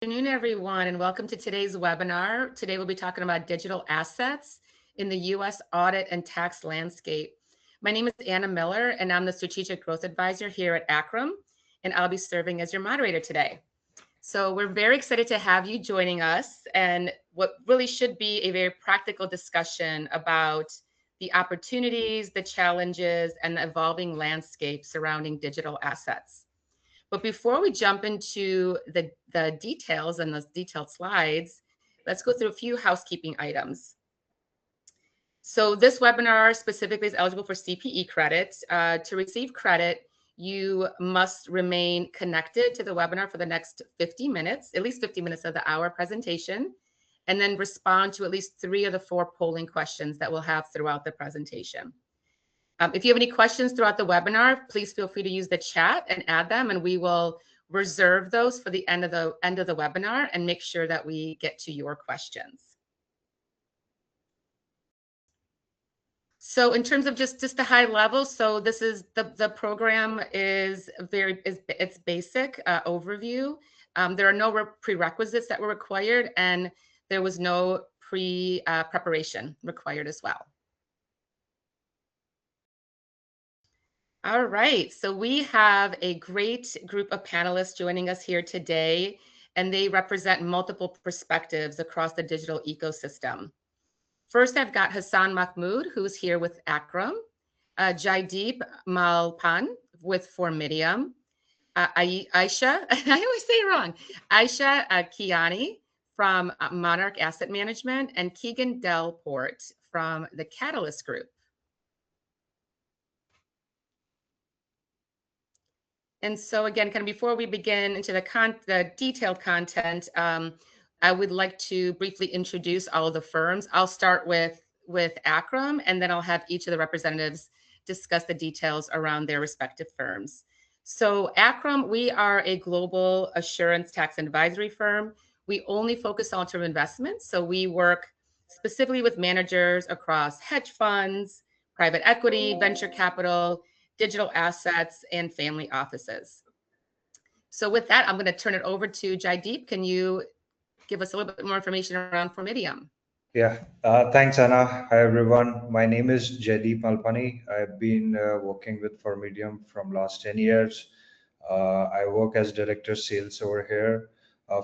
Good afternoon, everyone, and welcome to today's webinar. Today we'll be talking about digital assets in the U.S. audit and tax landscape. My name is Anna Miller, and I'm the Strategic Growth Advisor here at Akram, and I'll be serving as your moderator today. So we're very excited to have you joining us, and what really should be a very practical discussion about the opportunities, the challenges, and the evolving landscape surrounding digital assets. But before we jump into the details and the detailed slides, let's go through a few housekeeping items. So this webinar specifically is eligible for CPE credit. To receive credit, you must remain connected to the webinar for the next 50 minutes, at least 50 minutes of the hour presentation, and then respond to at least 3 of the 4 polling questions that we'll have throughout the presentation. If you have any questions throughout the webinar, please feel free to use the chat and add them, and we will reserve those for the end of the webinar and make sure that we get to your questions. So in terms of just the high level, so this is the program is it's basic overview. There are no prerequisites that were required, and there was no preparation required as well. All right, so we have a great group of panelists joining us here today, and they represent multiple perspectives across the digital ecosystem. First, I've got Hassan Mahmood, who's here with Akram, Jaideep Malpan with Formidium, Aisha, I always say it wrong, Aisha Kiani from Monarch Asset Management, and Keegan Delport from the Catalyst Group. And so again, kind of before we begin into the detailed content, I would like to briefly introduce all of the firms. I'll start with Akram, and then I'll have each of the representatives discuss the details around their respective firms. So Akram, we are a global assurance tax and advisory firm. We only focus on long-term investments. So we work specifically with managers across hedge funds, private equity, venture capital, digital assets, and family offices. So with that, I'm going to turn it over to Jaideep. Can you give us a little bit more information around Formidium? Yeah, thanks, Anna. Hi, everyone. My name is Jaideep Malpani. I've been working with Formidium from last 10 years. I work as Director Sales over here.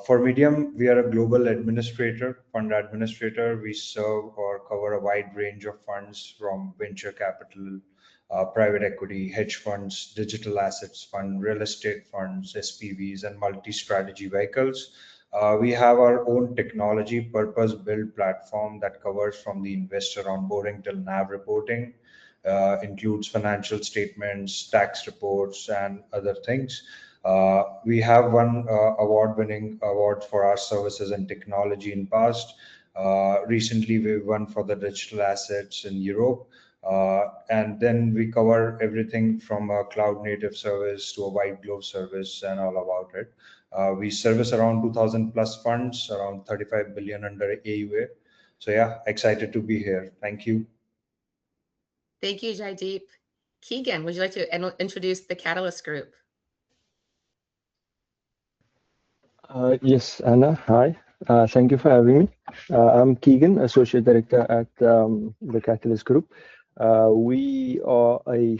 Formidium, we are a global administrator, fund administrator. We serve or cover a wide range of funds from venture capital, private equity, hedge funds, digital assets fund, real estate funds, SPVs, and multi-strategy vehicles. We have our own technology purpose-built platform that covers from the investor onboarding till NAV reporting, includes financial statements, tax reports, and other things. We have won award-winning awards for our services and technology in past. Recently, we won for the digital assets in Europe. And then we cover everything from a cloud native service to a white glove service and all about it. We service around 2,000 plus funds, around 35 billion under AUA. So yeah, excited to be here. Thank you. Thank you, Jaideep. Keegan, would you like to introduce the Catalyst Group? Yes, Anna, hi. Thank you for having me. I'm Keegan, Associate Director at the Catalyst Group. We are a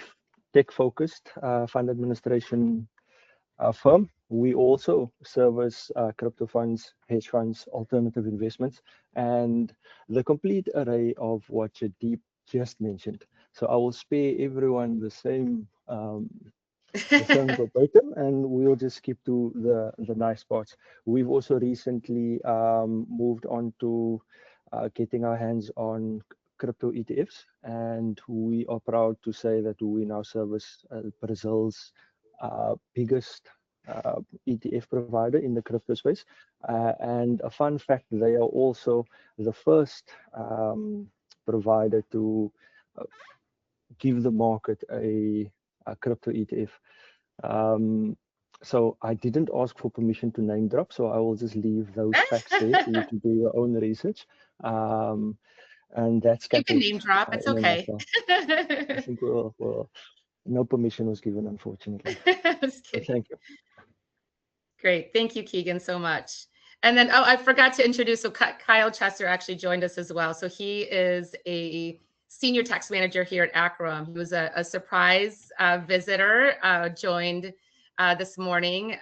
tech-focused fund administration firm. We also service crypto funds, hedge funds, alternative investments, and the complete array of what Jaideep just mentioned. So I will spare everyone the same verbatim, and we'll just skip to the nice parts. We've also recently moved on to getting our hands on crypto ETFs, and we are proud to say that we now service Brazil's biggest ETF provider in the crypto space. And a fun fact, they are also the first provider to give the market a crypto ETF. So I didn't ask for permission to name drop, so I will just leave those facts there for you to do your own research. And that's you can name drop. It's okay. I think we'll no permission was given, unfortunately. So thank you. Great. Thank you, Keegan, so much. And then, oh, I forgot to introduce, so Kyle Chester actually joined us as well. So he is a senior tax manager here at Akram. He was a surprise visitor, joined this morning.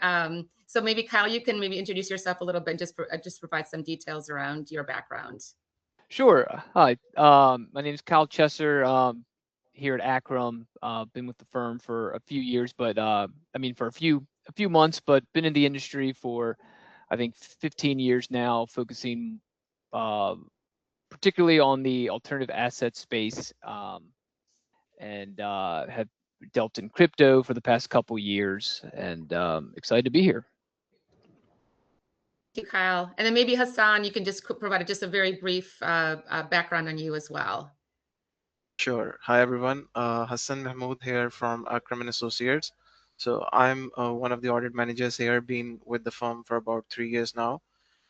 So maybe Kyle, you can maybe introduce yourself a little bit and just provide some details around your background. Sure. Hi. My name is Kyle Chesser. Here at Akram. Been with the firm for a few years, but I mean for a few months, but been in the industry for I think 15 years now, focusing particularly on the alternative asset space, and have dealt in crypto for the past couple years, and excited to be here. Thank you, Kyle. And then maybe Hassan, you can just provide just a very brief background on you as well. Sure. Hi, everyone. Hassan Mahmood here from Akram and Associates. So I'm one of the audit managers here, been with the firm for about 3 years now.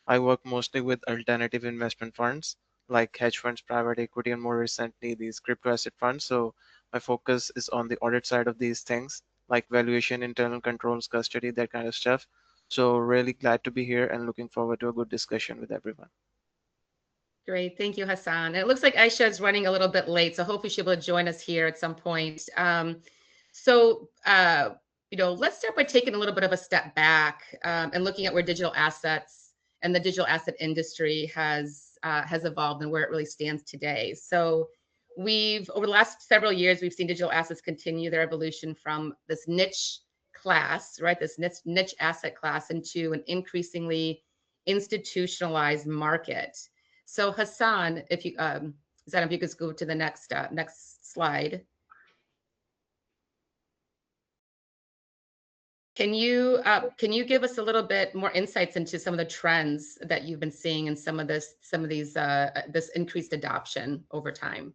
I work mostly with alternative investment funds like hedge funds, private equity, and more recently these crypto asset funds. So my focus is on the audit side of these things, like valuation, internal controls, custody, that kind of stuff. So really glad to be here and looking forward to a good discussion with everyone. Great. Thank you, Hassan. And it looks like Aisha is running a little bit late, so hopefully she'll be able to join us here at some point. So, let's start by taking a little bit of a step back and looking at where digital assets and the digital asset industry has evolved and where it really stands today. So over the last several years, we've seen digital assets continue their evolution from this niche class, right? This niche asset class into an increasingly institutionalized market. So Hassan, if you could go to the next slide. Can you give us a little bit more insights into some of the trends that you've been seeing in some of these this increased adoption over time?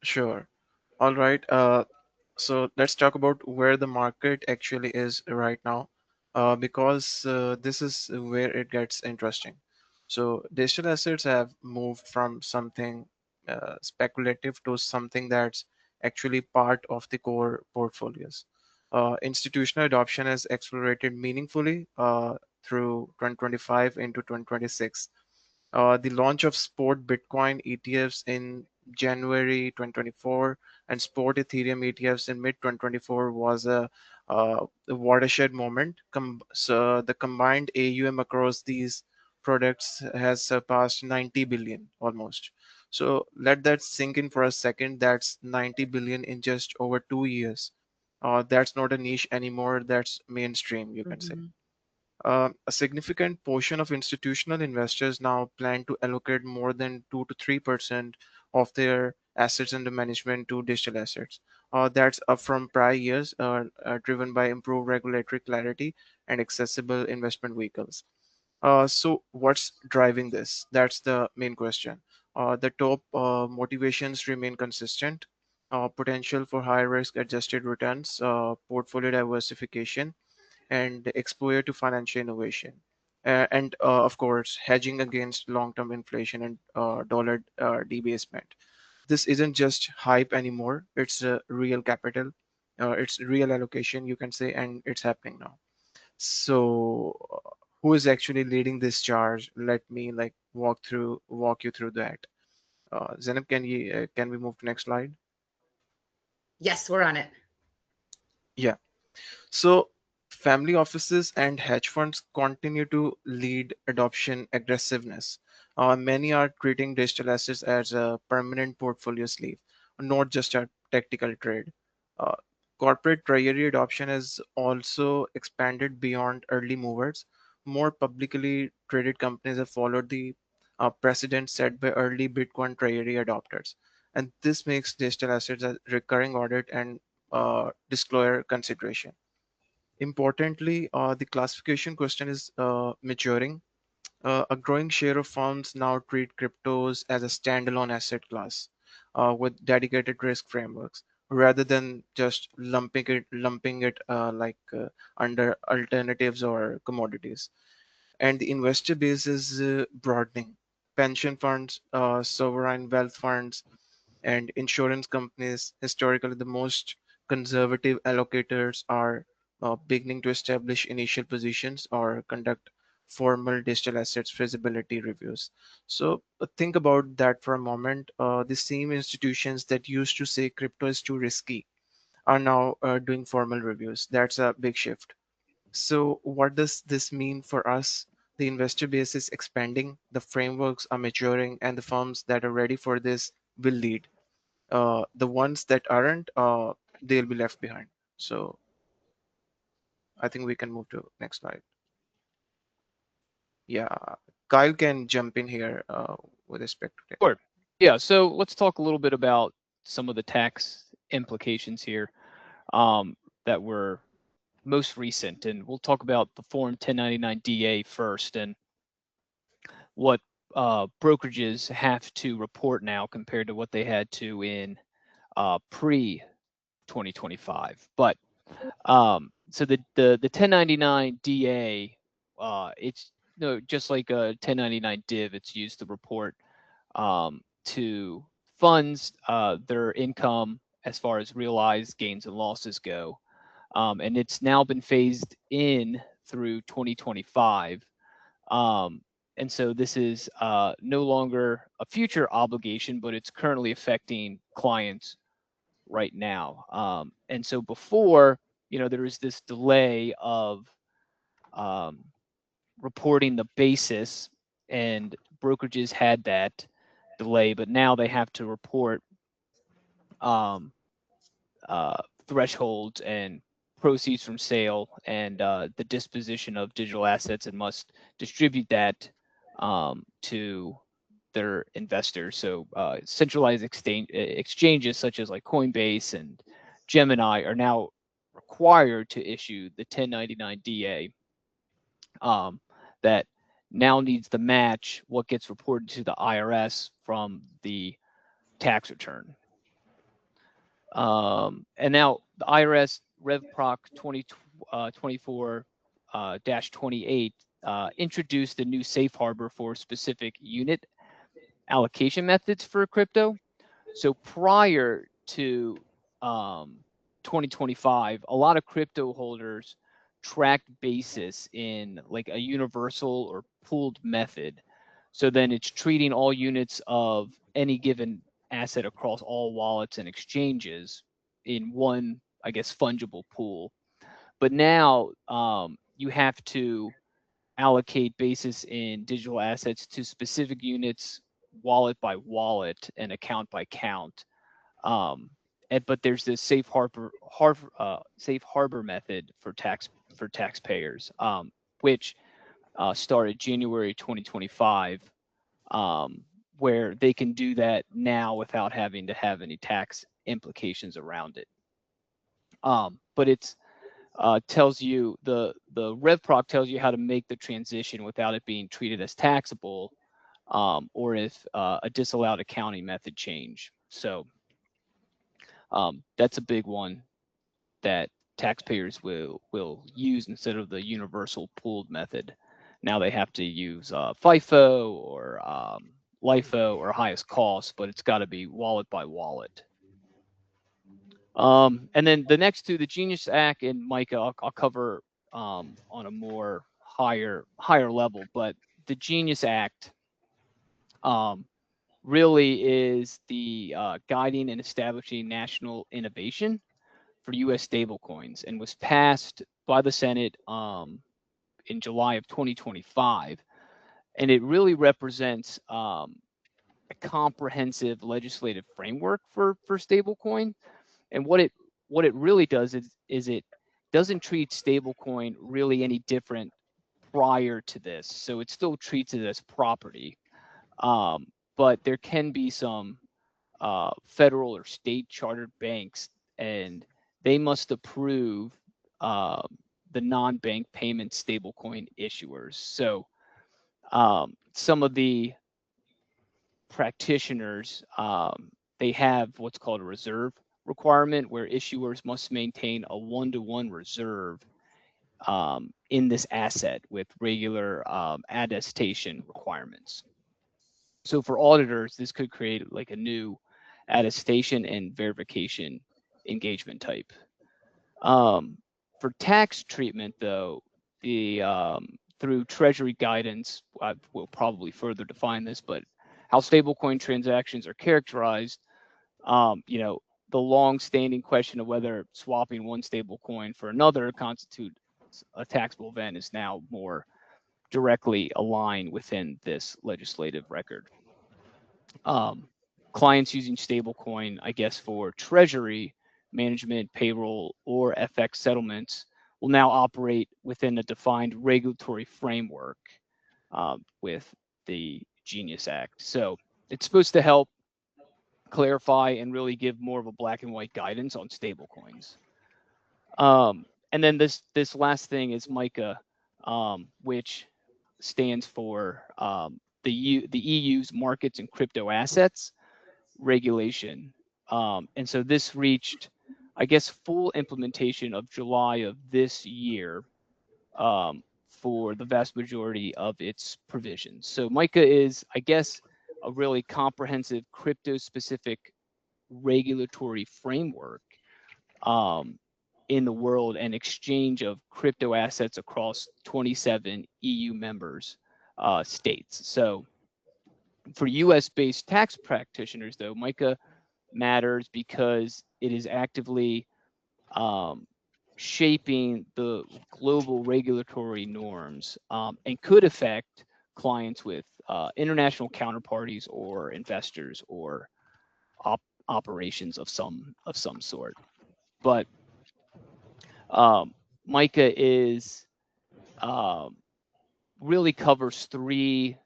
Sure. All right. So let's talk about where the market actually is right now, because this is where it gets interesting. So digital assets have moved from something speculative to something that's actually part of the core portfolios. Institutional adoption has accelerated meaningfully through 2025 into 2026. The launch of sport Bitcoin ETFs in January 2024 and sport Ethereum ETFs in mid 2024 was a watershed moment. So the combined AUM across these products has surpassed 90 billion almost. So let that sink in for a second. That's 90 billion in just over 2 years. That's not a niche anymore. That's mainstream, you can say. A significant portion of institutional investors now plan to allocate more than 2 to 3% of their assets under management to digital assets. That's up from prior years, driven by improved regulatory clarity and accessible investment vehicles. So, what's driving this? That's the main question. The top motivations remain consistent: potential for higher risk adjusted returns, portfolio diversification, and exposure to financial innovation. And of course, hedging against long-term inflation and dollar debasement. This isn't just hype anymore. It's real capital. It's real allocation, you can say, and it's happening now. So, who is actually leading this charge? Let me like walk you through that. Zainab, can we move to next slide? Yes, we're on it. Yeah. So family offices and hedge funds continue to lead adoption aggressiveness. Many are treating digital assets as a permanent portfolio sleeve, not just a tactical trade. Uh, Corporate treasury adoption has also expanded beyond early movers. More publicly traded companies have followed the precedent set by early Bitcoin treasury adopters. And this makes digital assets a recurring audit and disclosure consideration. Importantly, the classification question is maturing. A growing share of firms now treat cryptos as a standalone asset class with dedicated risk frameworks rather than just lumping it under alternatives or commodities. And the investor base is broadening. Pension funds, sovereign wealth funds, and insurance companies, historically the most conservative allocators, are beginning to establish initial positions or conduct formal digital assets feasibility reviews. So think about that for a moment. The same institutions that used to say crypto is too risky are now doing formal reviews. That's a big shift. So what does this mean for us? The investor base is expanding, the frameworks are maturing, and the firms that are ready for this will lead. The ones that aren't, they'll be left behind. So I think we can move to next slide. Yeah, Kyle can jump in here with respect to that. Sure. Yeah, so let's talk a little bit about some of the tax implications here that were most recent. And we'll talk about the Form 1099 DA first and what brokerages have to report now compared to what they had to in pre 2025. But so the 1099 DA, it's just like a 1099 div. It's used to report to funds their income as far as realized gains and losses go, and it's now been phased in through 2025. And so this is no longer a future obligation, but it's currently affecting clients right now. And so before, there was this delay of um, reporting the basis, and brokerages had that delay, but now they have to report um, thresholds and proceeds from sale and the disposition of digital assets, and must distribute that to their investors. So centralized exchanges such as like Coinbase and Gemini are now required to issue the 1099 DA that now needs to match what gets reported to the IRS from the tax return. And now the IRS RevProc 2024-28 introduced a new safe harbor for specific unit allocation methods for crypto. So prior to 2025, a lot of crypto holders tracked basis in like a universal or pooled method. So then it's treating all units of any given asset across all wallets and exchanges in one, I guess, fungible pool. But now you have to allocate basis in digital assets to specific units, wallet by wallet and account by count. But there's this safe harbor method for taxpayers, which started January 2025, where they can do that now without having to have any tax implications around it. But it's tells you the RevProc tells you how to make the transition without it being treated as taxable, or if a disallowed accounting method change. So that's a big one that taxpayers will use instead of the universal pooled method. Now they have to use FIFO or LIFO or highest cost, but it's got to be wallet by wallet. And then the next two, the Genius Act and Micah, I'll cover on a more higher level. But the Genius Act really is the guiding and establishing national innovation for U.S. stablecoins, and was passed by the Senate in July of 2025. And it really represents a comprehensive legislative framework for stablecoin. And what it really does is it doesn't treat stablecoin really any different prior to this. So it still treats it as property, but there can be some federal or state chartered banks, and they must approve the non-bank payment stablecoin issuers. So some of the practitioners, they have what's called a reserve requirement, where issuers must maintain a 1-to-1 reserve in this asset with regular attestation requirements. So for auditors, this could create like a new attestation and verification engagement type. For tax treatment, though, the through treasury guidance, I will probably further define this, but how stablecoin transactions are characterized, the long-standing question of whether swapping one stablecoin for another constitutes a taxable event is now more directly aligned within this legislative record. Clients using stablecoin, I guess, for treasury management, payroll, or FX settlements will now operate within a defined regulatory framework with the Genius Act. So it's supposed to help clarify and really give more of a black and white guidance on stablecoins. And then this last thing is MICA, which stands for the EU's markets and crypto assets regulation. And so this reached, I guess, full implementation of July of this year for the vast majority of its provisions. So MICA is, I guess, a really comprehensive crypto-specific regulatory framework in the world and exchange of crypto assets across 27 EU members states. So for US-based tax practitioners, though, MICA matters because it is actively shaping the global regulatory norms and could affect clients with international counterparties or investors or operations of some sort. But MICA is really covers three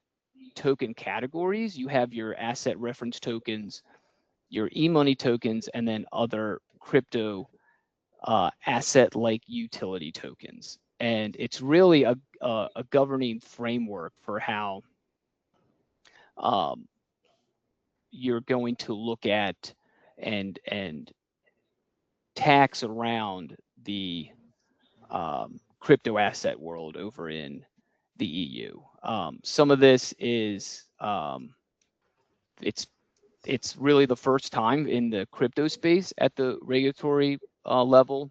token categories. You have your asset reference tokens, your e-money tokens, and then other crypto asset-like utility tokens. And it's really a governing framework for how you're going to look at and tax around the crypto asset world over in the EU. Some of this is it's really the first time in the crypto space at the regulatory level,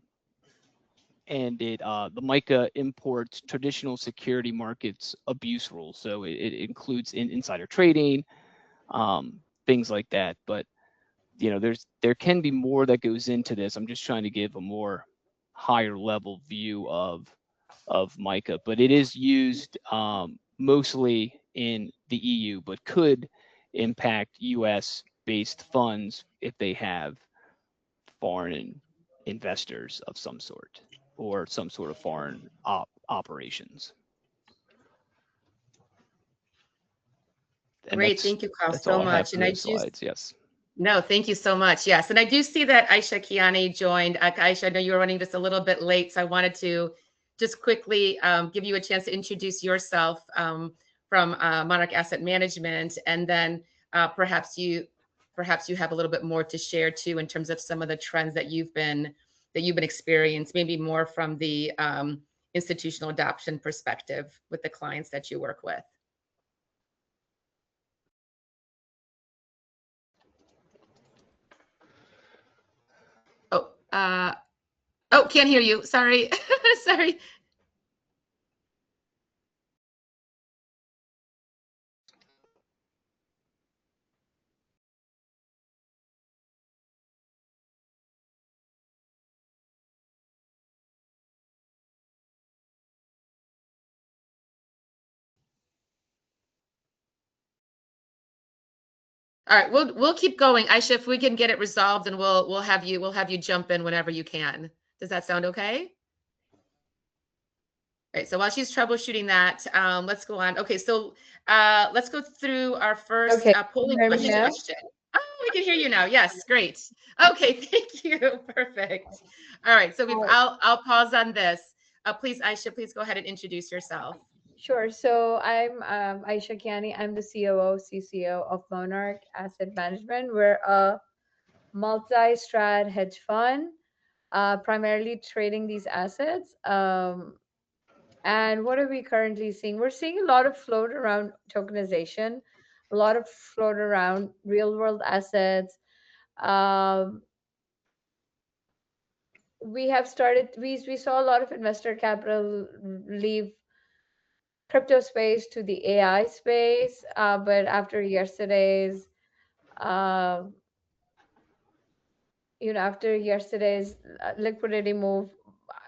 and the MICA imports traditional security markets abuse rules. So it includes insider trading, things like that. But there can be more that goes into this. I'm just trying to give a more higher level view of MICA, but it is used mostly in the EU, but could impact US based funds if they have foreign investors of some sort or some sort of foreign operations. And Great. Thank you, Carl, that's so all I have much. for And I those do, slides. Yes. no, thank you so much. Yes. And I do see that Aisha Kiani joined. Aisha, I know you were running just a little bit late, so I wanted to just quickly give you a chance to introduce yourself from Monarch Asset Management, and then perhaps you have a little bit more to share too in terms of some of the trends that you've been experiencing, maybe more from the institutional adoption perspective with the clients that you work with. Oh, can't hear you. Sorry. Sorry. All right, we'll keep going. Aisha, if we can get it resolved, and we'll have you jump in whenever you can. Does that sound okay? All right, so while she's troubleshooting that, let's go on. Okay, so let's go through our first polling question. Oh, we can hear you now. Yes, great. Okay, thank you. Perfect. All right, so I'll pause on this. Please, Aisha, please go ahead and introduce yourself. Sure. So I'm Aisha Kiani. I'm the COO, CCO of Monarch Asset Management. We're a multi-strat hedge fund, primarily trading these assets. And what are we currently seeing? We're seeing a lot of float around tokenization, a lot of float around real-world assets. We have started. We saw a lot of investor capital leave crypto space to the AI space. But after yesterday's, uh, after yesterday's liquidity move,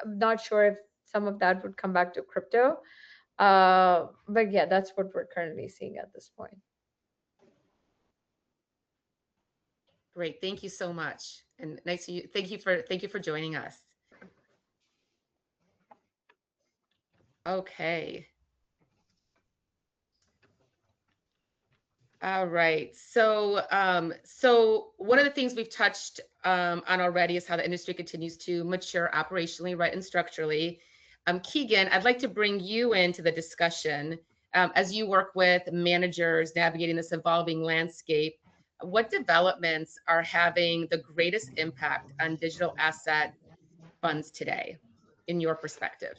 I'm not sure if some of that would come back to crypto. But yeah, that's what we're currently seeing at this point. Great. Thank you so much. And nice to you. Thank you for joining us. Okay. All right. So one of the things we've touched on already is how the industry continues to mature operationally, right, and structurally. Keegan, I'd like to bring you into the discussion as you work with managers navigating this evolving landscape. What developments are having the greatest impact on digital asset funds today, in your perspective?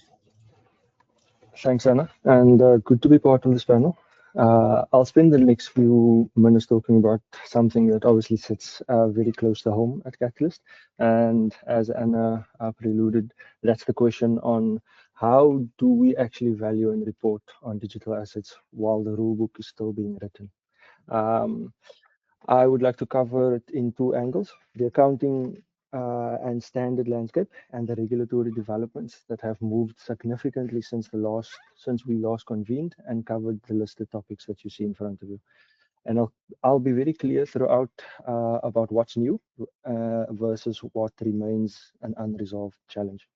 Thanks, Anna, and good to be part of this panel. I'll spend the next few minutes talking about something that obviously sits very close to home at Catalyst. And as Anna preluded, that's the question on how do we actually value and report on digital assets while the rulebook is still being written. I would like to cover it in two angles: the accounting and standard landscape, and the regulatory developments that have moved significantly since we last convened and covered the listed topics that you see in front of you. And I'll be very clear throughout about what's new versus what remains an unresolved challenge.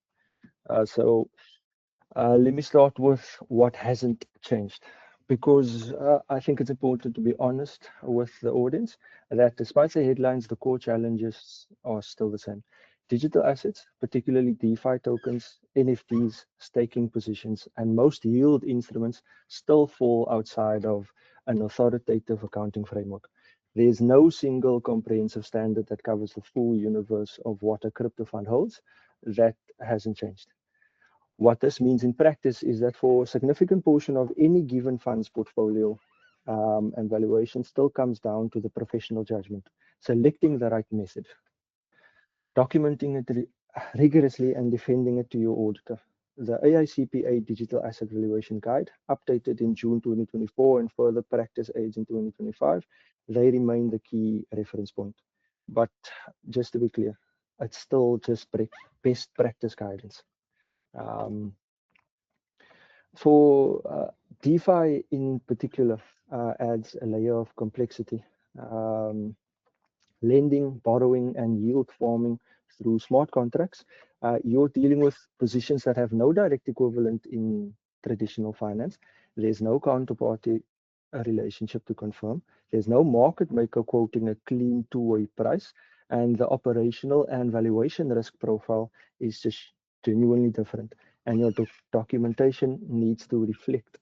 Let me start with what hasn't changed, because I think it's important to be honest with the audience that despite the headlines, the core challenges are still the same. Digital assets, particularly DeFi tokens, NFTs, staking positions, and most yield instruments still fall outside of an authoritative accounting framework. There's no single comprehensive standard that covers the full universe of what a crypto fund holds. That hasn't changed. What this means in practice is that for a significant portion of any given fund's portfolio, and valuation still comes down to the professional judgment, selecting the right method, documenting it rigorously, and defending it to your auditor. The AICPA Digital Asset Valuation Guide, updated in June 2024 and further practice aids in 2025, they remain the key reference point. But just to be clear, it's still just best practice guidance. For DeFi in particular, adds a layer of complexity. Lending, borrowing, and yield farming through smart contracts, you're dealing with positions that have no direct equivalent in traditional finance. There's no counterparty relationship to confirm. There's no market maker quoting a clean two-way price, and the operational and valuation risk profile is just genuinely different. And your documentation needs to reflect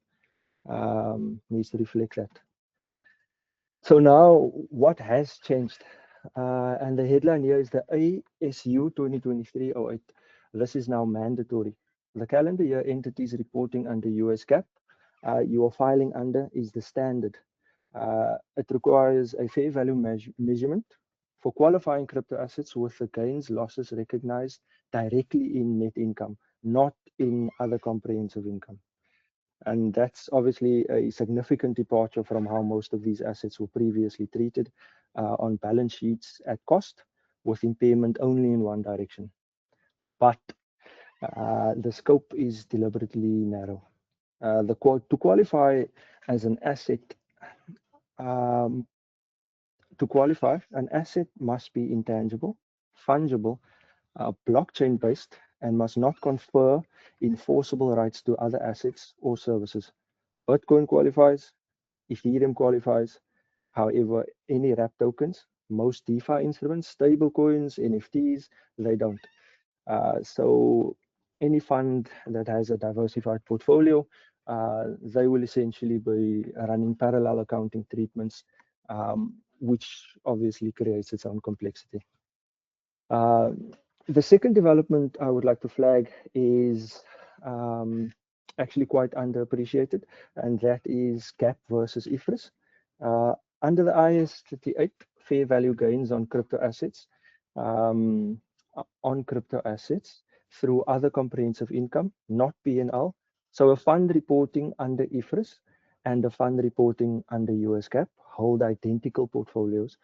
that. So now, what has changed? And the headline here is the ASU 2023-08. This is now mandatory. The calendar year entities reporting under US GAAP you are filing under is the standard. It requires a fair value measurement for qualifying crypto assets with the gains, losses recognized directly in net income, not in other comprehensive income. And that's obviously a significant departure from how most of these assets were previously treated on balance sheets at cost, with impairment only in one direction. But the scope is deliberately narrow. To qualify as an asset, um, an asset must be intangible, fungible, blockchain based, and must not confer enforceable rights to other assets or services. Bitcoin qualifies, Ethereum qualifies. However, any wrap tokens, most DeFi instruments, stablecoins, NFTs, they don't. So any fund that has a diversified portfolio, they will essentially be running parallel accounting treatments, which obviously creates its own complexity. The second development I would like to flag is actually quite underappreciated, and that is GAAP versus IFRS. Under the IAS 38, fair value gains on crypto assets, through other comprehensive income, not P&L, So a fund reporting under IFRS and a fund reporting under US GAAP hold identical portfolios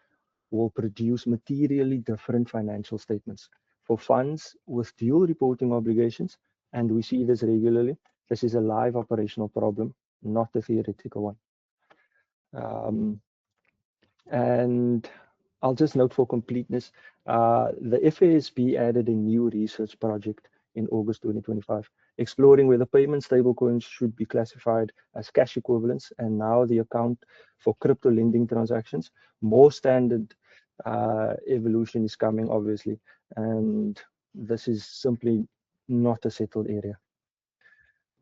will produce materially different financial statements. For funds with dual reporting obligations, and we see this regularly, this is a live operational problem, not a theoretical one. And I'll just note for completeness, the FASB added a new research project in August 2025, exploring whether payment stablecoins should be classified as cash equivalents, and now the account for crypto lending transactions. More standard evolution is coming, obviously, and this is simply not a settled area.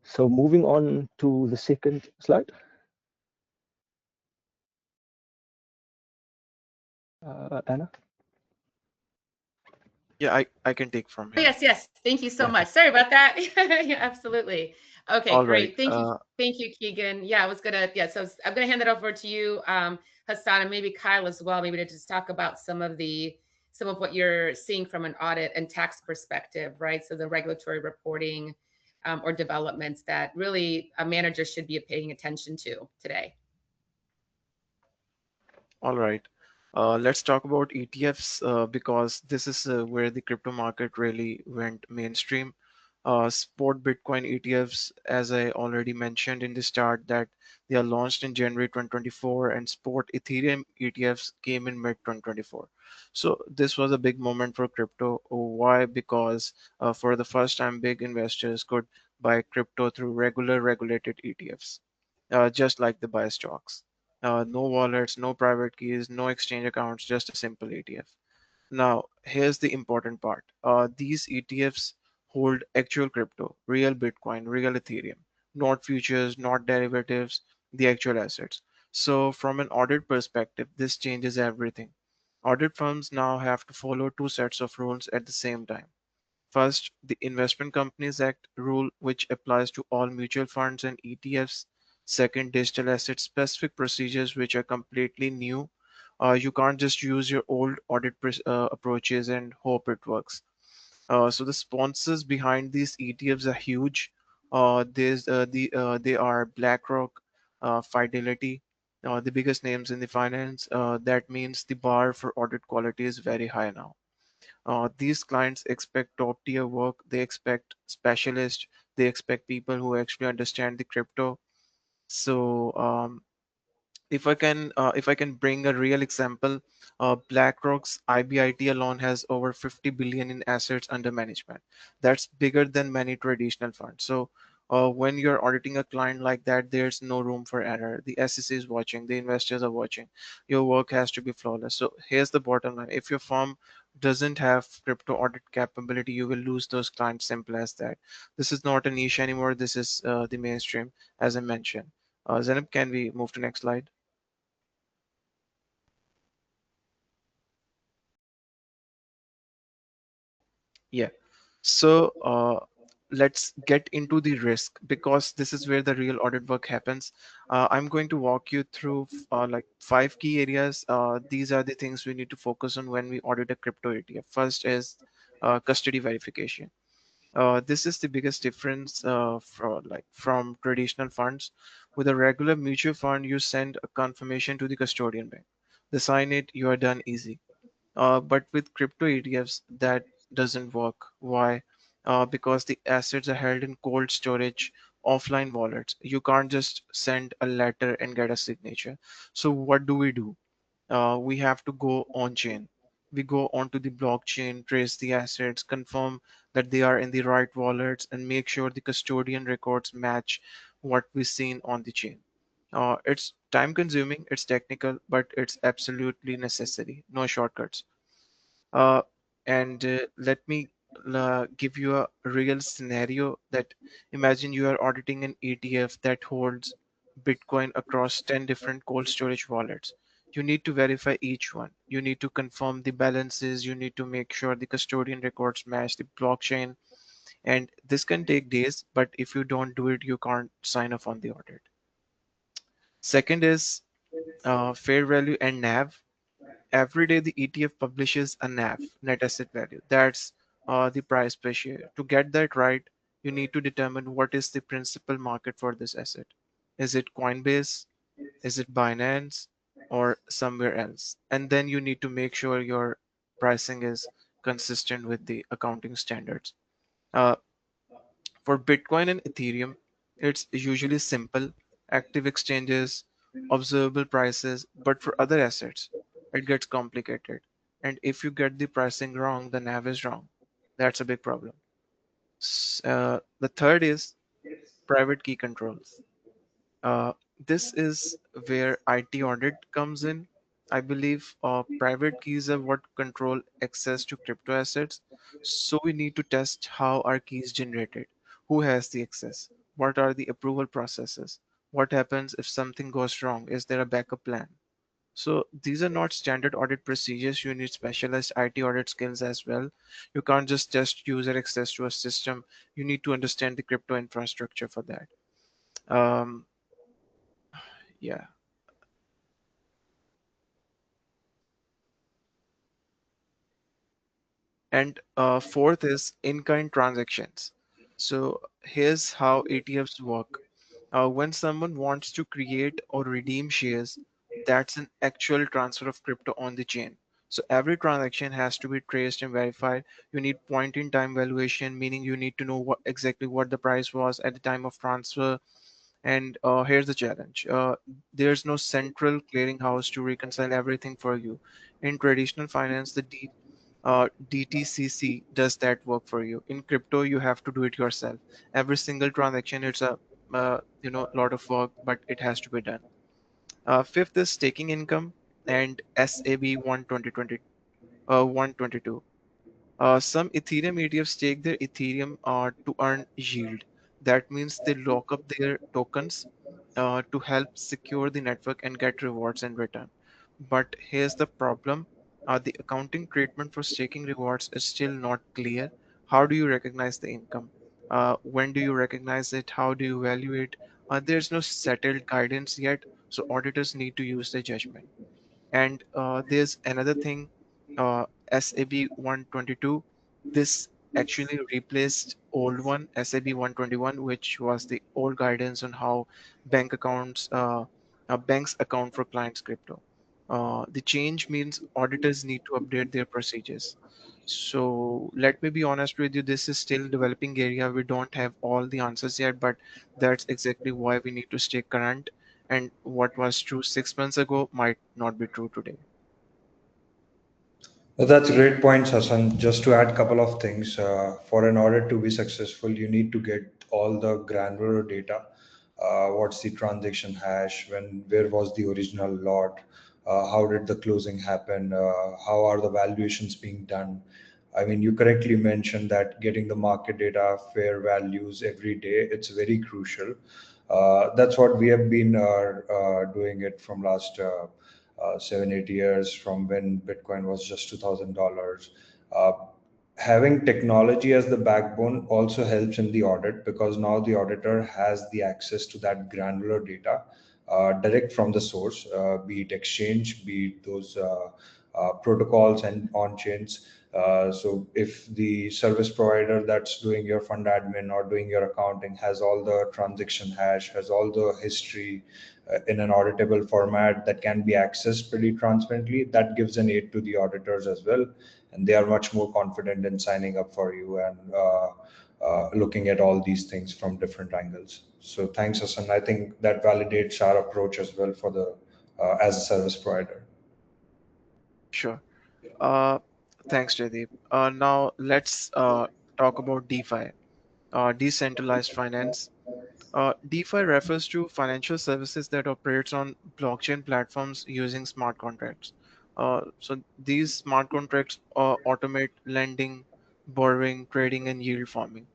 So moving on to the second slide. Anna? Yeah, I can take from Oh, here. yes, yes. Thank you so Yeah. much. Sorry about that. Yeah, absolutely. Okay, All right. great. Thank you. Thank you, Keegan. Yeah, I was gonna, yeah, so I'm gonna hand it over to you, Hassan, and maybe Kyle as well, maybe to just talk about some of what you're seeing from an audit and tax perspective, right? So the regulatory reporting or developments that really a manager should be paying attention to today. All right. Let's talk about ETFs because this is where the crypto market really went mainstream. Sport Bitcoin ETFs, as I already mentioned in the start, that they are launched in January 2024, and Sport Ethereum ETFs came in mid 2024. So this was a big moment for crypto. Why? Because for the first time, big investors could buy crypto through regular regulated ETFs, just like the buy stocks. No wallets, no private keys, no exchange accounts, just a simple ETF. Now, here's the important part. These ETFs hold actual crypto, real Bitcoin, real Ethereum, not futures, not derivatives, the actual assets. So, from an audit perspective, this changes everything. Audit firms now have to follow two sets of rules at the same time. First, the Investment Companies Act rule, which applies to all mutual funds and ETFs. Second, digital asset specific procedures, which are completely new. You can't just use your old audit approaches and hope it works. So the sponsors behind these ETFs are huge. They are BlackRock, Fidelity, the biggest names in the finance. That means the bar for audit quality is very high now. These clients expect top tier work, they expect specialists, they expect people who actually understand the crypto. So if I can bring a real example, BlackRock's IBIT alone has over 50 billion in assets under management. That's bigger than many traditional funds. So when you're auditing a client like that, there's no room for error. The SEC is watching, the investors are watching. Your work has to be flawless. So here's the bottom line: if your firm doesn't have crypto audit capability, you will lose those clients. Simple as that. This is not a niche anymore. This is the mainstream, as I mentioned. Zainab, can we move to next slide? Yeah. So let's get into the risk because this is where the real audit work happens. I'm going to walk you through like five key areas. These are the things we need to focus on when we audit a crypto ETF. First is custody verification. This is the biggest difference from traditional funds. With a regular mutual fund, you send a confirmation to the custodian bank. They sign it, you are done, easy. But with crypto ETFs, that doesn't work. Why? Because the assets are held in cold storage, offline wallets. You can't just send a letter and get a signature. So what do? We have to go on chain. We go onto the blockchain, trace the assets, confirm that they are in the right wallets, and make sure the custodian records match what we've seen on the chain. It's time consuming, it's technical, but it's absolutely necessary. No shortcuts. Uh, and let me give you a real scenario that imagine you are auditing an ETF that holds Bitcoin across 10 different cold storage wallets. You need to verify each one. You need to confirm the balances. You need to make sure the custodian records match the blockchain. And this can take days, but if you don't do it, you can't sign off on the audit. Second is fair value and NAV. Every day the ETF publishes a NAV, net asset value. That's the price per share. To get that right, you need to determine what is the principal market for this asset. Is it Coinbase? Is it Binance? Or somewhere else? And then you need to make sure your pricing is consistent with the accounting standards. Uh, for Bitcoin and Ethereum, it's usually simple, active exchanges, observable prices, but for other assets, it gets complicated. And if you get the pricing wrong, the NAV is wrong. That's a big problem. The third is private key controls. Uh, this is where IT audit comes in. I believe private keys are what control access to crypto assets. So we need to test how are keys generated, who has the access, what are the approval processes, what happens if something goes wrong, is there a backup plan? So these are not standard audit procedures. You need specialized IT audit skills as well. You can't just test user access to a system. You need to understand the crypto infrastructure for that. Um, yeah. And fourth is in-kind transactions. So here's how ETFs work. When someone wants to create or redeem shares, that's an actual transfer of crypto on the chain. So every transaction has to be traced and verified. You need point-in-time valuation, meaning you need to know exactly what the price was at the time of transfer. And here's the challenge. There's no central clearinghouse to reconcile everything for you. In traditional finance, the DTCC does that work for you. In crypto, you have to do it yourself. Every single transaction, it's a lot of work, but it has to be done. Fifth is staking income and SAB 122. Some Ethereum ETFs take their Ethereum to earn yield. That means they lock up their tokens to help secure the network and get rewards in return. But here's the problem. The accounting treatment for staking rewards is still not clear. How do you recognize the income? When do you recognize it? How do you value it? There's no settled guidance yet, so auditors need to use their judgment. And there's another thing, SAB 122. This actually replaced old one, SAB 121, which was the old guidance on how banks account for clients' crypto. The change means auditors need to update their procedures. So let me be honest with you, this is still developing area. We don't have all the answers yet, but that's exactly why we need to stay current, and what was true 6 months ago might not be true today. Well, that's a great point, Hassan. Just to add a couple of things, for an audit to be successful, you need to get all the granular data. What's the transaction hash? Where was the original lot? How did the closing happen? How are the valuations being done? I mean, you correctly mentioned that getting the market data, fair values every day, it's very crucial. That's what we have been doing it from last 7 8 years, from when Bitcoin was just $2,000. Uh, Having technology as the backbone also helps in the audit, because now the auditor has the access to that granular data direct from the source, be it exchange, be it those protocols and on chains. So if the service provider that's doing your fund admin or doing your accounting has all the transaction hash, has all the history in an auditable format that can be accessed pretty transparently, that gives an aid to the auditors as well, and they are much more confident in signing up for you and looking at all these things from different angles. So thanks, Hassan. I think that validates our approach as well for the as a service provider. Sure. Uh, Thanks, Jaydeep. Now let's talk about DeFi, decentralized finance. DeFi refers to financial services that operates on blockchain platforms using smart contracts. So these smart contracts automate lending, borrowing, trading, and yield farming,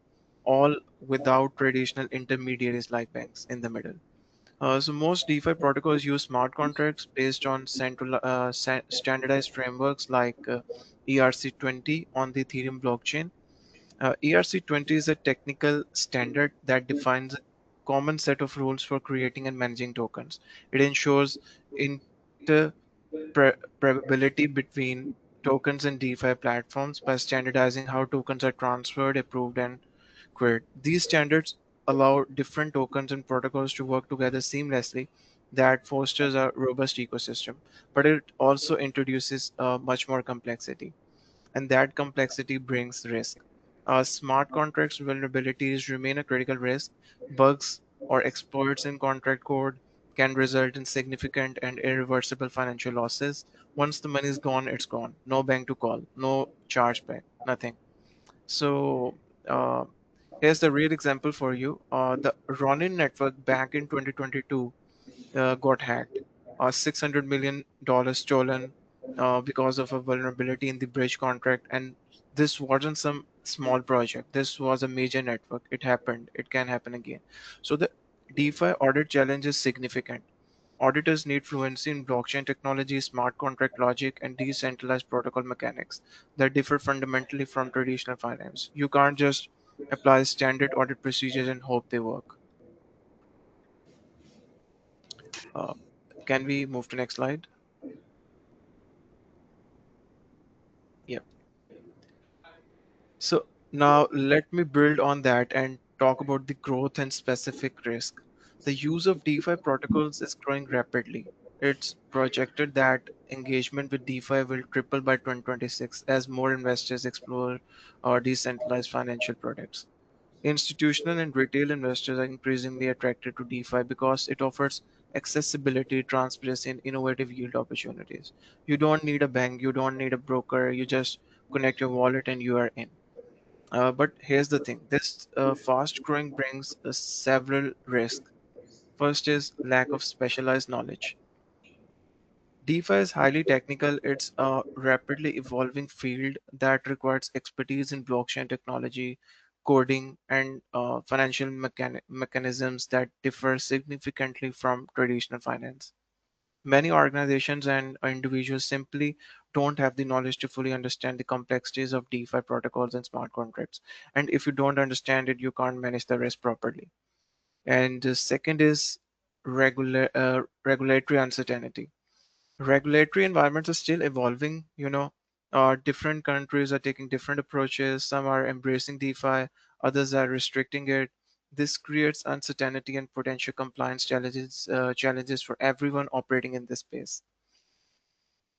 all without traditional intermediaries like banks in the middle. So most DeFi protocols use smart contracts based on standardized frameworks like ERC20 on the Ethereum blockchain. ERC20 is a technical standard that defines a common set of rules for creating and managing tokens. It ensures interoperability between tokens and DeFi platforms by standardizing how tokens are transferred, approved, and liquid. These standards allow different tokens and protocols to work together seamlessly. That fosters a robust ecosystem, but it also introduces much more complexity, and that complexity brings risk. Smart contracts vulnerabilities remain a critical risk. Bugs or exploits in contract code can result in significant and irreversible financial losses. Once the money is gone, it's gone. No bank to call, no chargeback, nothing. So uh, here's the real example for you. The Ronin network back in 2022 got hacked. $600 million stolen because of a vulnerability in the bridge contract. And this wasn't some small project. This was a major network. It happened. It can happen again. So the DeFi audit challenge is significant. Auditors need fluency in blockchain technology, smart contract logic, and decentralized protocol mechanics that differ fundamentally from traditional finance. You can't just apply standard audit procedures and hope they work. Uh, can we move to next slide? Yeah. So now let me build on that and talk about the growth and specific risk. The use of DeFi protocols is growing rapidly. It's projected that engagement with DeFi will triple by 2026 as more investors explore decentralized financial products. Institutional and retail investors are increasingly attracted to DeFi because it offers accessibility, transparency, and innovative yield opportunities. You don't need a bank, you don't need a broker, you just connect your wallet and you are in. But here's the thing, this fast growing brings several risks. First is lack of specialized knowledge. DeFi is highly technical. It's a rapidly evolving field that requires expertise in blockchain technology, coding, and financial mechanisms that differ significantly from traditional finance. Many organizations and individuals simply don't have the knowledge to fully understand the complexities of DeFi protocols and smart contracts. And if you don't understand it, you can't manage the risk properly. And the second is regulatory uncertainty. Regulatory environments are still evolving. Different countries are taking different approaches. Some are embracing DeFi, others are restricting it. This creates uncertainty and potential compliance challenges for everyone operating in this space.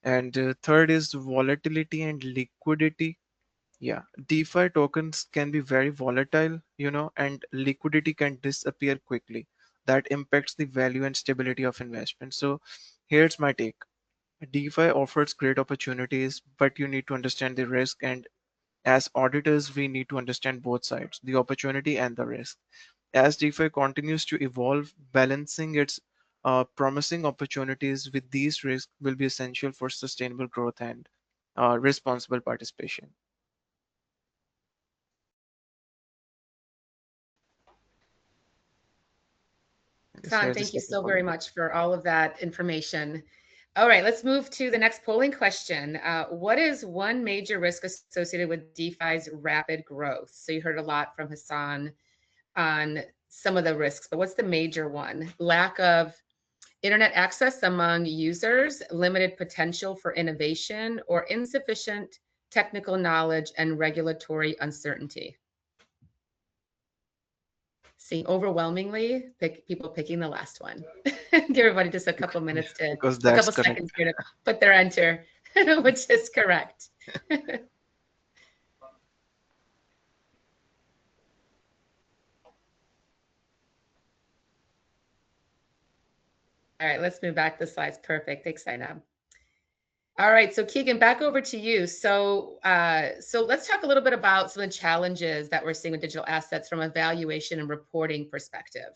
And third is volatility and liquidity. Yeah, DeFi tokens can be very volatile, and liquidity can disappear quickly. That impacts the value and stability of investment. So here's my take. DeFi offers great opportunities, but you need to understand the risk. And as auditors, we need to understand both sides, the opportunity and the risk. As DeFi continues to evolve, balancing its promising opportunities with these risks will be essential for sustainable growth and responsible participation. I guess Hassan, here's the thank you second so very polling. much for all of that information. All right, let's move to the next polling question. What is one major risk associated with DeFi's rapid growth? So you heard a lot from Hassan on some of the risks, but what's the major one? Lack of internet access among users, limited potential for innovation, or insufficient technical knowledge and regulatory uncertainty? Seeing overwhelmingly people picking the last one. Give everybody just a couple minutes Because a that's couple correct. seconds here to put their enter, which is correct. All right, let's move back the slides. Perfect. Thanks, Zainab. All right, so Keegan, back over to you. So let's talk a little bit about some of the challenges that we're seeing with digital assets from a valuation and reporting perspective.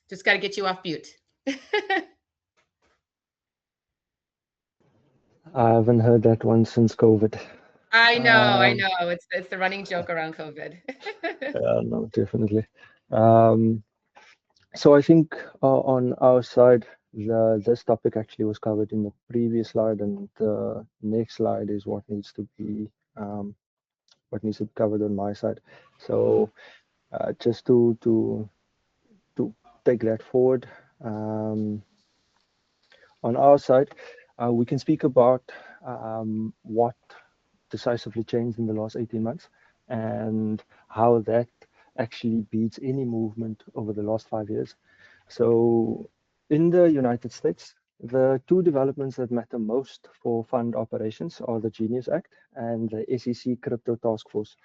Just got to get you off mute. I haven't heard that one since COVID. I Um, know. It's the running joke around COVID. no, definitely. Um, so I think on our side, this topic actually was covered in the previous slide, and the next slide is what needs to be covered on my side. So just to take that forward, on our side, we can speak about what decisively changed in the last 18 months, and how that actually beats any movement over the last 5 years. So, in the United States, the two developments that matter most for fund operations are the Genius Act and the SEC Crypto Task Force.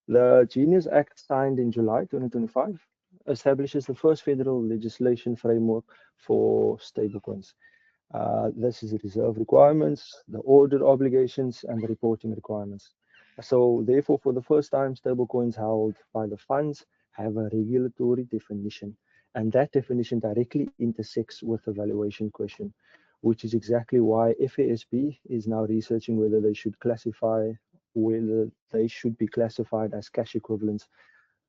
The Genius Act, signed in July 2025, establishes the first federal legislation framework for stablecoins. This is the reserve requirements, the audit obligations, and the reporting requirements. So, therefore, for the first time, stablecoins held by the funds have a regulatory definition, and that definition directly intersects with the valuation question, which is exactly why FASB is now researching whether they should be classified as cash equivalents.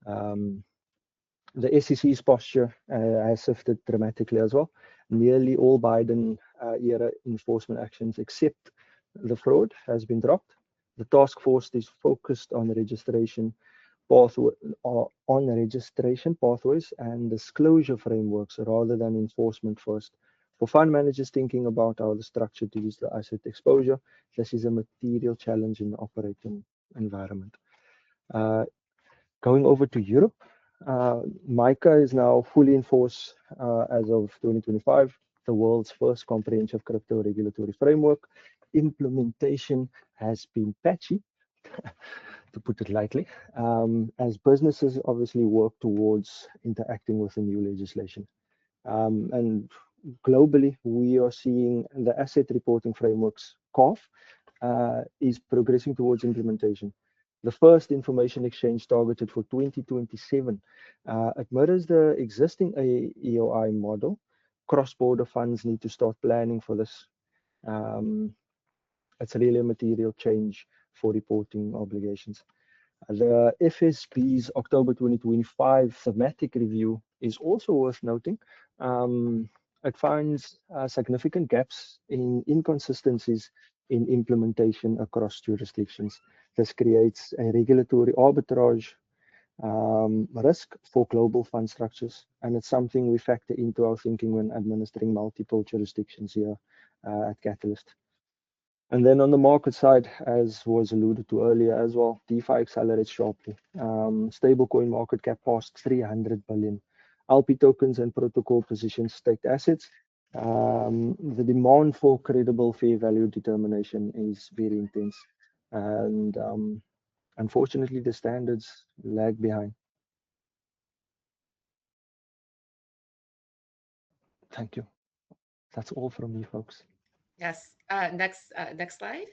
Um, the SEC's posture has shifted dramatically as well. Nearly all Biden era enforcement actions, except the fraud, has been dropped. The task force is focused on pathway, registration pathways and disclosure frameworks rather than enforcement first. For fund managers thinking about how the structure to use the asset exposure, this is a material challenge in the operating environment. Uh, Going over to Europe, MiCA is now fully in force as of 2025, the world's first comprehensive crypto regulatory framework. Implementation has been patchy, to put it lightly, as businesses obviously work towards interacting with the new legislation. And globally, we are seeing the asset reporting frameworks, COF, is progressing towards implementation. The first information exchange targeted for 2027. It mirrors the existing EOI model. Cross-border funds need to start planning for this. Um, it's really a material change for reporting obligations. The FSB's October 2025 thematic review is also worth noting. It finds significant gaps in inconsistencies in implementation across jurisdictions. This creates a regulatory arbitrage risk for global fund structures, and it's something we factor into our thinking when administering multiple jurisdictions here at Catalyst. And then on the market side, as was alluded to earlier as well, DeFi accelerates sharply. Stablecoin market cap passed 300 billion. LP tokens and protocol position staked assets. The demand for credible fair value determination is very intense. And unfortunately, the standards lag behind. Thank you. That's all from me, folks. Yes. Next slide.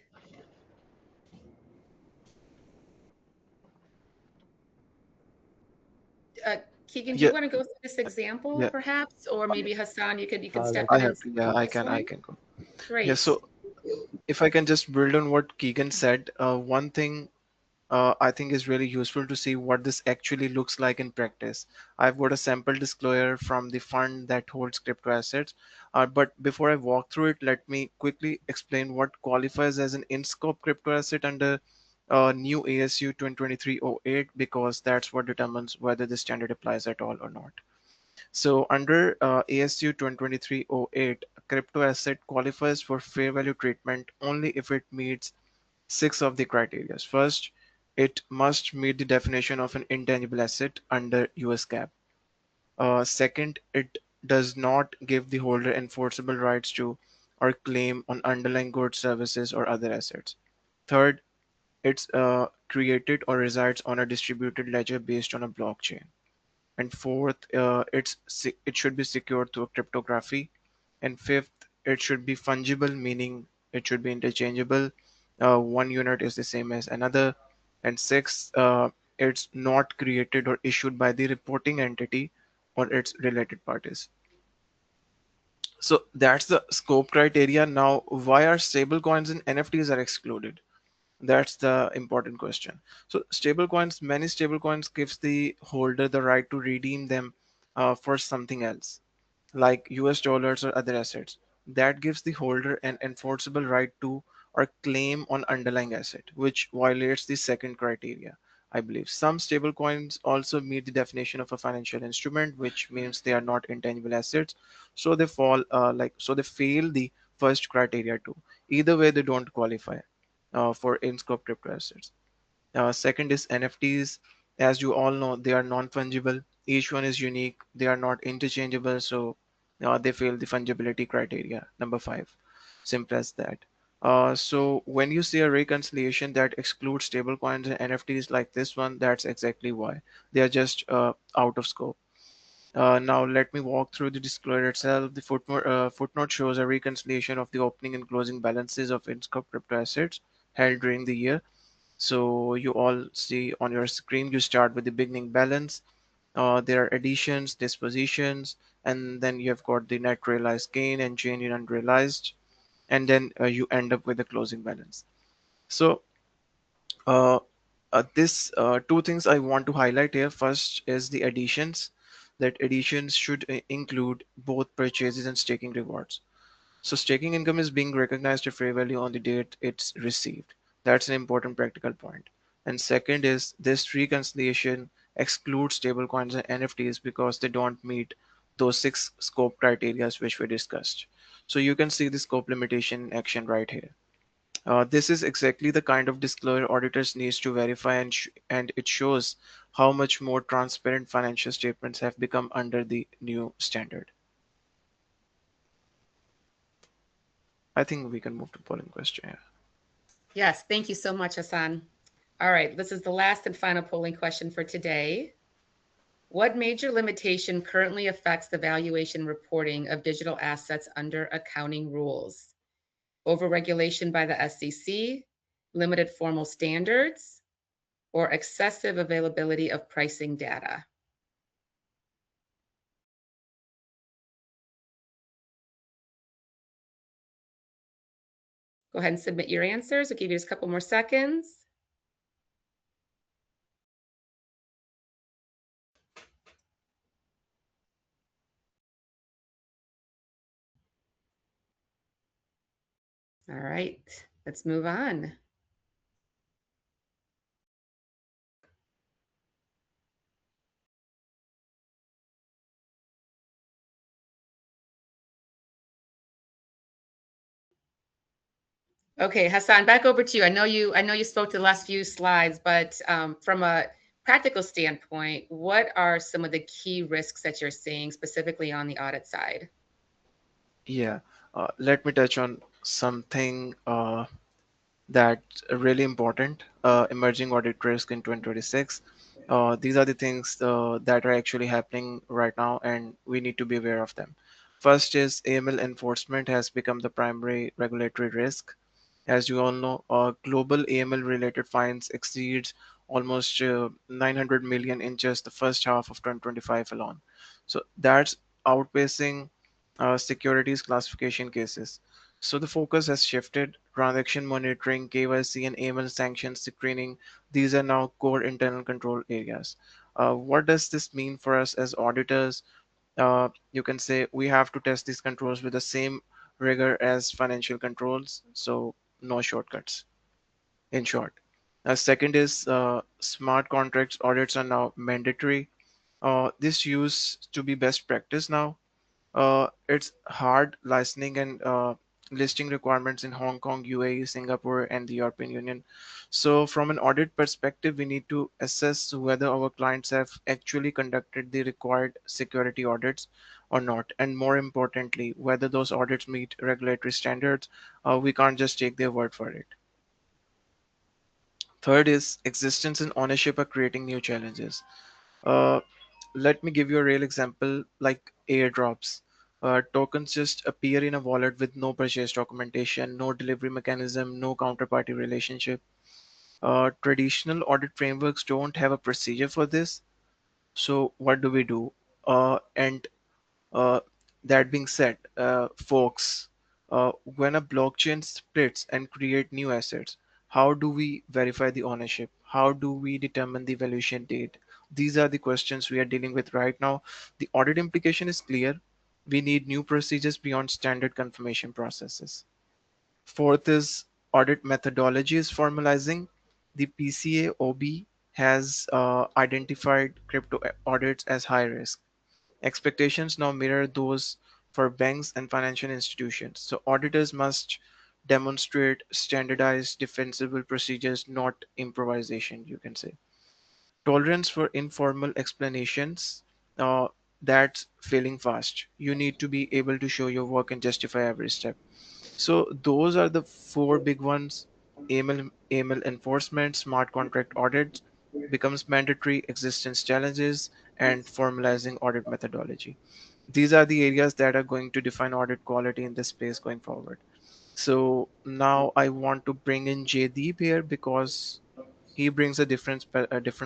Keegan, do you Yeah, want to go through this example yeah, perhaps, or maybe Hassan, you can step I in That's and have to. speak Yeah, about this I one? can go. Yeah, Great. so if I can just build on what Keegan said, one thing I think is really useful to see what this actually looks like in practice. I've got a sample disclosure from the fund that holds crypto assets. But before I walk through it, let me quickly explain what qualifies as an in-scope crypto asset under new ASU 2023-08, because that's what determines whether the standard applies at all or not. So under ASU 2023-08, a crypto asset qualifies for fair value treatment only if it meets six of the criteria. First, it must meet the definition of an intangible asset under US GAAP. Second, it does not give the holder enforceable rights to or claim on underlying goods, services, or other assets. Third, it's created or resides on a distributed ledger based on a blockchain. And fourth, it should be secured through cryptography. And fifth, it should be fungible, meaning it should be interchangeable. One unit is the same as another. And sixth, it's not created or issued by the reporting entity or its related parties. So that's the scope criteria. Now, why are stable coins and NFTs are excluded? That's the important question. So many stable coins gives the holder the right to redeem them for something else, like US dollars or other assets. That gives the holder an enforceable right to or claim on underlying asset, which violates the second criteria. I believe some stable coins also meet the definition of a financial instrument, which means they are not intangible assets. So they fail the first criteria too. Either way, they don't qualify. for in-scope crypto assets. Second is NFTs. As you all know, they are non-fungible. Each one is unique. They are not interchangeable, so they fail the fungibility criteria. Number five, simple as that. So when you see a reconciliation that excludes stablecoins and NFTs like this one, that's exactly why they are just out of scope. Now let me walk through the disclosure itself. The footnote shows a reconciliation of the opening and closing balances of in-scope crypto assets held during the year. So you all see on your screen, you start with the beginning balance. There are additions, dispositions, and then you have got the net realized gain and change in unrealized, and then you end up with the closing balance. So uh, this two things I want to highlight here. First is the additions. That additions should include both purchases and staking rewards. So staking income is being recognized at fair value on the date it's received. That's an important practical point. And second is this reconciliation excludes stablecoins and NFTs because they don't meet those six scope criteria which we discussed. So you can see the scope limitation in action right here. This is exactly the kind of disclosure auditors needs to verify, and it shows how much more transparent financial statements have become under the new standard. I think we can move to polling question. Yeah. Yes, thank you so much, Hassan. All right, this is the last and final polling question for today. What major limitation currently affects the valuation reporting of digital assets under accounting rules? Overregulation by the SEC, limited formal standards, or excessive availability of pricing data? Go ahead and submit your answers. I'll give you just a couple more seconds. All right, let's move on. Okay, Hassan, back over to you. I know you spoke to the last few slides, but from a practical standpoint, what are some of the key risks that you're seeing specifically on the audit side? Yeah, let me touch on something that's really important, emerging audit risk in 2026. These are the things that are actually happening right now, and we need to be aware of them. First is AML enforcement has become the primary regulatory risk. As you all know, global AML related fines exceeds almost 900 million in just the first half of 2025 alone. So that's outpacing securities classification cases. So the focus has shifted. Transaction monitoring, KYC, and AML sanctions screening, these are now core internal control areas. What does this mean for us as auditors? You can say we have to test these controls with the same rigor as financial controls, so no shortcuts. In short, second is smart contracts audits are now mandatory. This used to be best practice now. It's hard licensing and listing requirements in Hong Kong, UAE, Singapore, and the European Union. So, from an audit perspective, we need to assess whether our clients have actually conducted the required security audits or not, and more importantly, whether those audits meet regulatory standards. We can't just take their word for it. Third is existence and ownership are creating new challenges. Uh, Let me give you a real example like airdrops. Tokens just appear in a wallet with no purchase documentation, no delivery mechanism, no counterparty relationship. Traditional audit frameworks don't have a procedure for this. So what do we do? And uh, that being said, folks, when a blockchain splits and create new assets, how do we verify the ownership? How do we determine the valuation date? These are the questions we are dealing with right now. The audit implication is clear. We need new procedures beyond standard confirmation processes. Fourth is audit methodology is formalizing. The PCAOB has identified crypto audits as high risk. Expectations now mirror those for banks and financial institutions. So auditors must demonstrate standardized defensible procedures, not improvisation, you can say. Tolerance for informal explanations, uh, that's failing fast. You need to be able to show your work and justify every step. So those are the four big ones. AML enforcement, smart contract audit becomes mandatory, existence challenges, and formalizing audit methodology. These are the areas that are going to define audit quality in this space going forward. So now I want to bring in Jaydeep here because he brings a different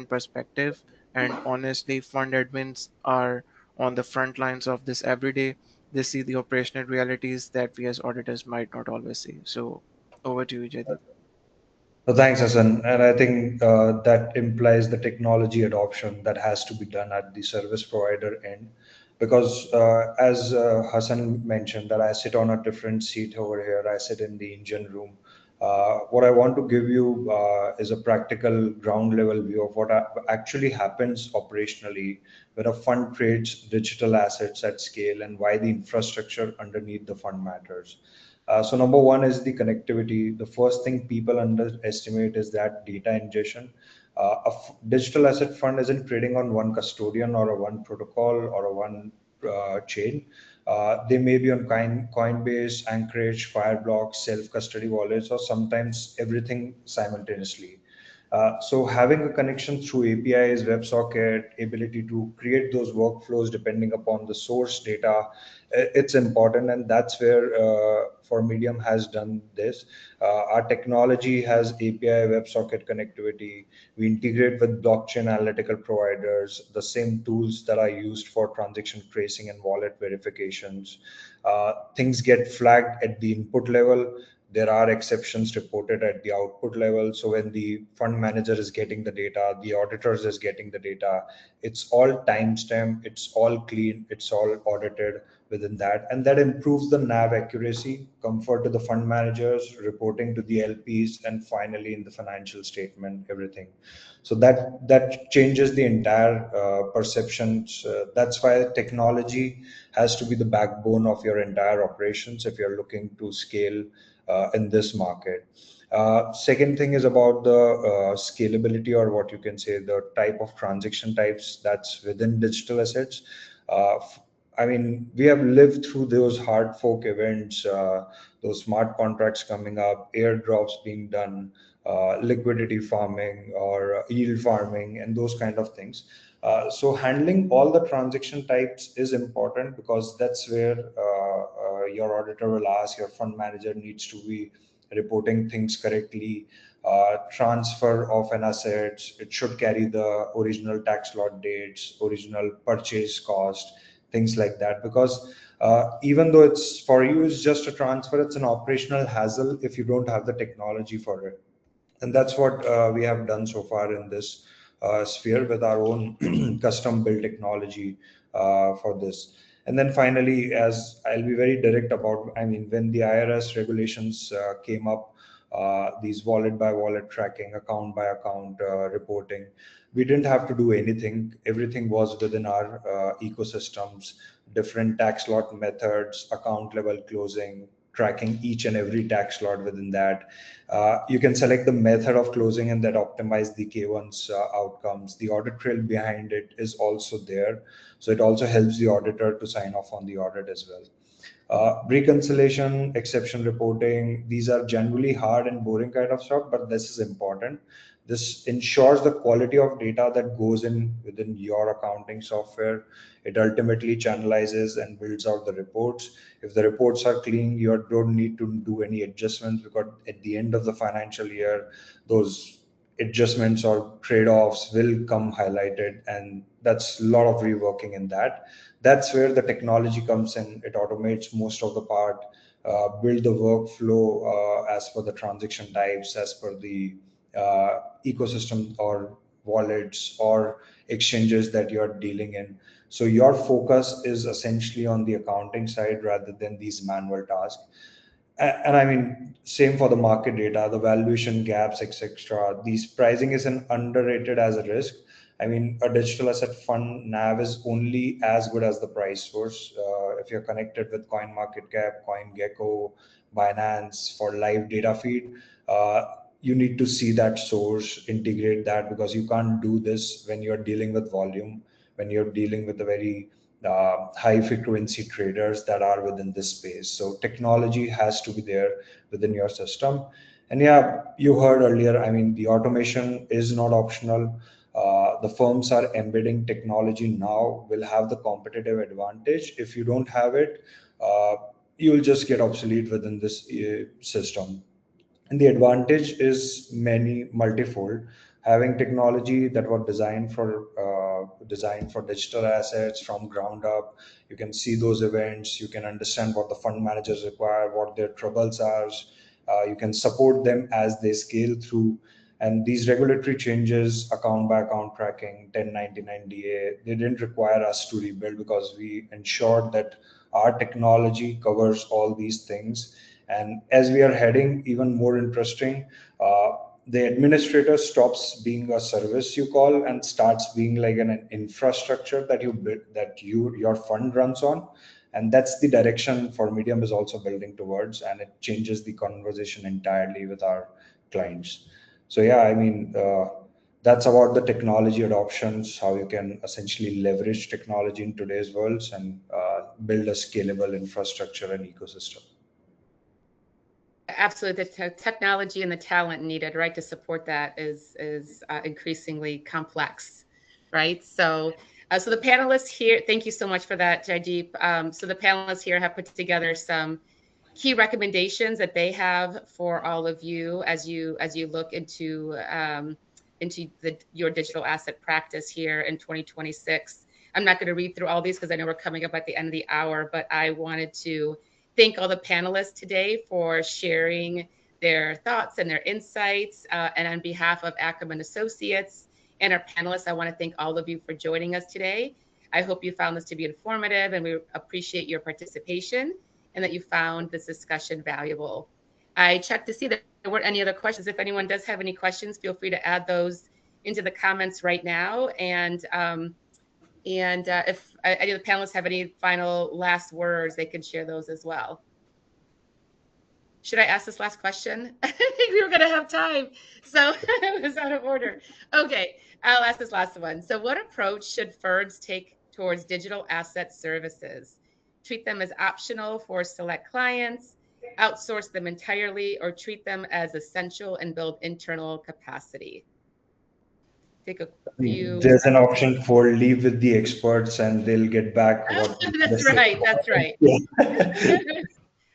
perspective. And honestly, fund admins are on the front lines of this every day. They see the operational realities that we as auditors might not always see. So over to you, Jaydeep. So thanks, Hassan. And I think that implies the technology adoption that has to be done at the service provider end. Because as Hassan mentioned, that I sit on a different seat over here, I sit in the engine room. What I want to give you is a practical ground level view of what actually happens operationally when a fund trades digital assets at scale and why the infrastructure underneath the fund matters. So number one is the connectivity. The first thing people underestimate is that data ingestion. Digital asset fund isn't trading on one custodian or a one protocol or a one chain. They may be on Coinbase, Anchorage, Fireblocks, self-custody wallets, or sometimes everything simultaneously. So having a connection through APIs, WebSocket, ability to create those workflows depending upon the source data, it's important, and that's where for Medium has done this. Our technology has API, WebSocket connectivity. We integrate with blockchain analytical providers, the same tools that are used for transaction tracing and wallet verifications. Things get flagged at the input level. There are exceptions reported at the output level. So when the fund manager is getting the data, the auditors is getting the data, it's all timestamped, it's all clean, it's all audited within that. And that improves the NAV accuracy, comfort to the fund managers, reporting to the LPs, and finally in the financial statement, everything. So that changes the entire perceptions. That's why technology has to be the backbone of your entire operations if you're looking to scale in this market. Second thing is about the scalability, or what you can say, the type of transaction types that's within digital assets. I mean, we have lived through those hard fork events, those smart contracts coming up, airdrops being done, liquidity farming or yield farming, and those kind of things. So handling all the transaction types is important because that's where your auditor will ask, your fund manager needs to be reporting things correctly. Transfer of an asset, it should carry the original tax lot dates, original purchase cost, things like that. Because even though it's for you, it's just a transfer, it's an operational hassle if you don't have the technology for it. And that's what we have done so far in this sphere with our own custom built technology for this. And then finally, as I'll be very direct about, I mean, when the IRS regulations came up, these wallet by wallet tracking, account by account reporting, we didn't have to do anything. Everything was within our ecosystems, different tax lot methods, account level closing, tracking each and every tax lot within that. You can select the method of closing and that optimize the K1's outcomes. The audit trail behind it is also there. So it also helps the auditor to sign off on the audit as well. Reconciliation, exception reporting, these are generally hard and boring kind of stuff, but this is important. This ensures the quality of data that goes in within your accounting software. It ultimately channelizes and builds out the reports. If the reports are clean, you don't need to do any adjustments, because at the end of the financial year, those adjustments or trade-offs will come highlighted, and that's a lot of reworking in that. That's where the technology comes in. It automates most of the part, build the workflow as per the transaction types, as per the ecosystem or wallets or exchanges that you're dealing in. So your focus is essentially on the accounting side rather than these manual tasks. And I mean, same for the market data, the valuation gaps, etc. These pricing is an underrated as a risk. I mean, a digital asset fund NAV is only as good as the price source. If you're connected with CoinMarketCap, CoinGecko, Binance, for live data feed, you need to see that source, integrate that, because you can't do this when you're dealing with volume, when you're dealing with the very high frequency traders that are within this space. So technology has to be there within your system. And yeah, you heard earlier, I mean, the automation is not optional. The firms are embedding technology now, will have the competitive advantage. If you don't have it, you'll just get obsolete within this system. And the advantage is many multifold. Having technology that was designed for digital assets from ground up, you can see those events, you can understand what the fund managers require, what their troubles are, you can support them as they scale through. And these regulatory changes, account by account tracking, 1099 DA, they didn't require us to rebuild because we ensured that our technology covers all these things. And as we are heading even more interesting, the administrator stops being a service you call and starts being like an infrastructure that you build, that your fund runs on. And that's the direction for Medium is also building towards, and it changes the conversation entirely with our clients. So yeah, I mean, that's about the technology adoptions, how you can essentially leverage technology in today's worlds and build a scalable infrastructure and ecosystem. Absolutely, the technology and the talent needed, right, to support that is increasingly complex, right? So, so the panelists here, thank you so much for that, Jaideep. So the panelists here have put together some key recommendations that they have for all of you as you look into your digital asset practice here in 2026. I'm not going to read through all these because I know we're coming up at the end of the hour, but I wanted to thank all the panelists today for sharing their thoughts and their insights. And on behalf of Ackerman Associates and our panelists, I want to thank all of you for joining us today. I hope you found this to be informative, and we appreciate your participation and that you found this discussion valuable. I checked to see that there weren't any other questions. If anyone does have any questions, feel free to add those into the comments right now. And if any of the panelists have any final last words, they can share those as well. Should I ask this last question? I think we were going to have time. So it was out of order. Okay, I'll ask this last one. So what approach should firms take towards digital asset services? Treat them as optional for select clients, outsource them entirely, or treat them as essential and build internal capacity? Take a few There's an seconds. option for leave with the experts and they'll get back what they That's say. right. That's right. Yeah.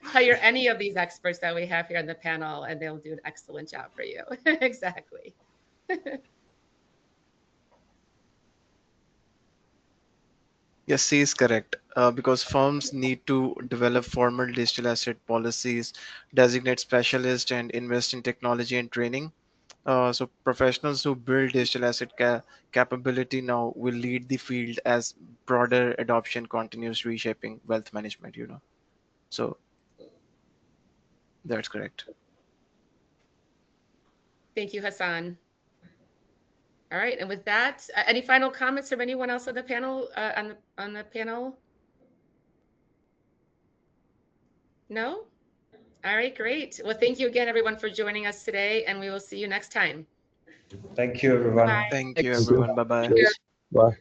Hire any of these experts that we have here on the panel, and they'll do an excellent job for you. Exactly. Yes, C is correct. Because firms need to develop formal digital asset policies, designate specialists, and invest in technology and training. So professionals who build digital asset capability now will lead the field as broader adoption continues reshaping wealth management. So that's correct. Thank you, Hassan. All right, and with that, any final comments from anyone else on the panel? On the panel? No. All right, great. Well, thank you again, everyone, for joining us today, and we will see you next time. Thank you, everyone. Thank you, Thank you. everyone. Bye bye. Cheers. Bye.